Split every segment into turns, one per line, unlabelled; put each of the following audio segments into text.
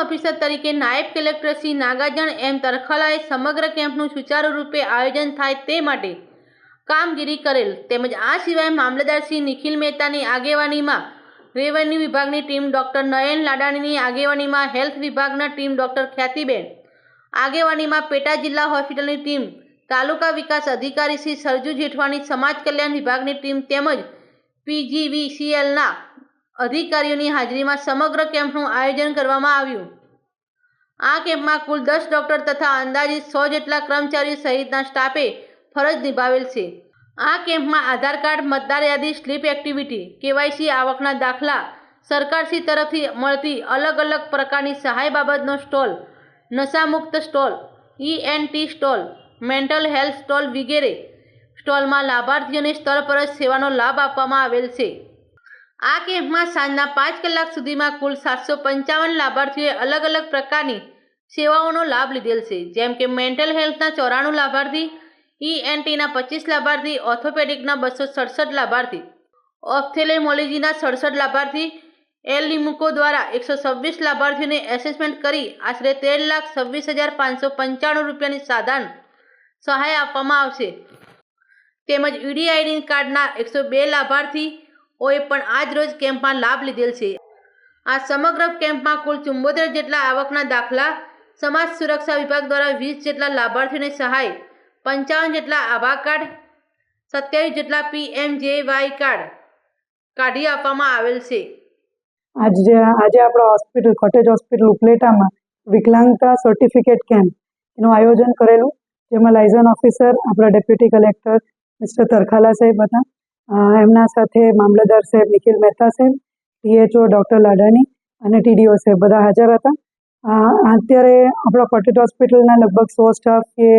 Officer તરીકે નાયબ collector Shri Nagarjuna એમ તરખલાએ સમગ્ર કેમ્પનું સુચારુ રૂપે આયોજન થાય તે માટે કામગીરી કરેલ તેમજ આ સિવાય મામલતદાર શ્રી નિખિલ મહેતાની આગેવાનીમાં રેવન્યુ વિભાગની ટીમ ડૉક્ટર નયન લાડાણીની આગેવાનીમાં હેલ્થ વિભાગના ટીમ ડૉક્ટર ખ્યાતિબેન આગેવાનીમાં પેટા જિલ્લા હોસ્પિટલની ટીમ તાલુકા વિકાસ અધિકારી શ્રી સરજુ જેઠવાની સમાજ કલ્યાણ વિભાગની ટીમ તેમજ PGVCLના અધિકારીઓની હાજરીમાં સમગ્ર કેમ્પનું આયોજન કરવામાં આવ્યું। આ કેમ્પમાં કુલ 10 ડૉક્ટર તથા અંદાજિત 100 જેટલા કર્મચારીઓ સહિતના સ્ટાફે ફરજ નિભાવેલ છે। આ કેમ્પમાં આધાર કાર્ડ, મતદાર યાદી, સ્લીપ એક્ટિવિટી, KYC, આવકના દાખલા, સરકારશ્રી તરફથી મળતી અલગ અલગ પ્રકારની સહાય બાબતનો સ્ટોલ, નશામુક્ત stall, ENT stall, mental health stall વગેરે સ્ટોલમાં લાભાર્થીઓને સ્થળ પર જ સેવાનો લાભ આપવામાં આવેલ છે। આ કેમ્પમાં સાંજના 5 કલાક સુધીમાં કુલ 755 લાભાર્થીઓએ અલગ અલગ પ્રકારની સેવાઓનો લાભ લીધેલ છે, જેમ કે મેન્ટલ હેલ્થના 94 લાભાર્થી, ENTના 25 લાભાર્થી, ઓર્થોપેડિકના 267 લાભાર્થી, ઓપ્થેલ્મોલોજીના 67 લાભાર્થી, એલિમ્કો દ્વારા 126 લાભાર્થીઓને એસેસમેન્ટ કરી આશરે 13,26,595 રૂપિયાની સાધારણ સહાય આપવામાં આવશે। તેમજ UDID કાર્ડના 102 લાભાર્થીઓએ પણ આજ રોજ કેમ્પમાં લાભ લીધેલ છે। આ સમગ્ર કેમ્પમાં કુલ 74 જેટલા આવકના દાખલા, સમાજ સુરક્ષા વિભાગ દ્વારા 20 જેટલા લાભાર્થીઓને સહાય, 55 જેટલા આભા કાર્ડ, 27 જેટલા PMJY કાર્ડ કાઢી આપવામાં આવેલ છે।
આજે આપણા હોસ્પિટલ કોટેજ હોસ્પિટલ ઉપલેટામાં વિકલાંગતા સર્ટિફિકેટ કેમ્પ એનું આયોજન કરેલું, જેમાં લાયઝન ઓફિસર આપણા ડેપ્યુટી કલેક્ટર મિસ્ટર તરખાલા સાહેબ હતા, એમના સાથે મામલતદાર સાહેબ નિખિલ મહેતા સાહેબ, THO ડૉક્ટર લાડાણી અને TDO સાહેબ બધા હાજર હતા। અત્યારે આપણા કોટેજ હોસ્પિટલના લગભગ 100 સ્ટાફે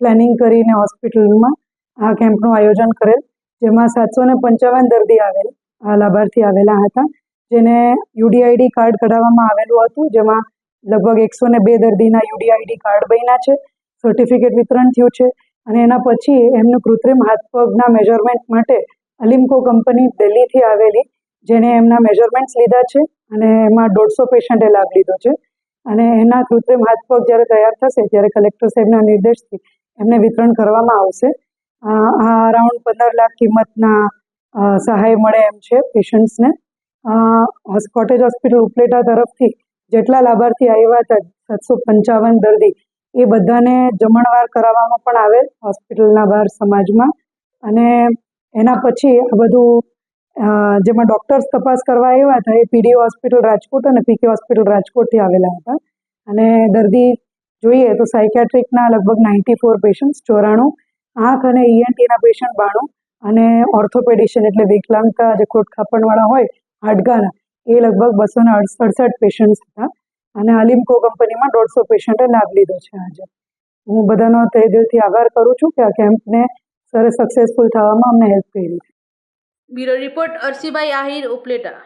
પ્લાનિંગ કરીને હોસ્પિટલમાં આ કેમ્પનું આયોજન કરેલ, જેમાં 755 દર્દી લાભાર્થી આવેલા હતા, જેને UDID કાર્ડ કઢાવવામાં આવેલું હતું, જેમાં લગભગ 102 દર્દીના UDID કાર્ડ બન્યા છે, સર્ટિફિકેટ વિતરણ થયું છે। અને એના પછી એમનું કૃત્રિમ હાથ પગના મેજરમેન્ટ માટે અલિમ્કો કંપની દિલ્હીથી આવેલી, જેણે એમના મેજરમેન્ટ્સ લીધા છે અને એમાં 150 પેશન્ટે લાભ લીધો છે। અને એના કૃત્રિમ હાથ પગ જ્યારે તૈયાર થશે ત્યારે કલેક્ટર સાહેબના નિર્દેશથી એમને વિતરણ કરવામાં આવશે। આ અરાઉન્ડ 15 લાખ કિંમતના સહાય મળે એમ છે પેશન્ટ્સને। કોટેજ હોસ્પિટલ ઉપલેટા તરફથી જેટલા લાભાર્થી આવ્યા હતા 755 દર્દી, એ બધાને જમણવાર કરાવવામાં પણ આવે હોસ્પિટલના બહાર સમાજમાં। અને એના પછી આ બધું જેમાં ડૉક્ટર્સ તપાસ કરવા આવ્યા હતા એ PDO હોસ્પિટલ રાજકોટ અને PK હોસ્પિટલ રાજકોટથી આવેલા હતા। અને દર્દી જોઈએ તો સાયકેટ્રિકના લગભગ 94 પેશન્ટ્સ, 94, આંખ અને ENTના પેશન્ટ 92 અને ઓર્થોપેડિશિયન એટલે વિકલાંગતા જે ખોટ ખાપણવાળા હોય હાડકાના એ લગભગ 268 પેશન્ટ્સ હતા। અને અલિમ્કો કંપનીમાં 150 પેશન્ટે લાભ લીધો છે। આજે હું બધાનો તહે દિલથી આભાર કરું છું કે આ કેમ્પને સક્સેસફુલ થવામાં અમને હેલ્પ કરી।
Bureau report Arsibhai Ahir, Upleta.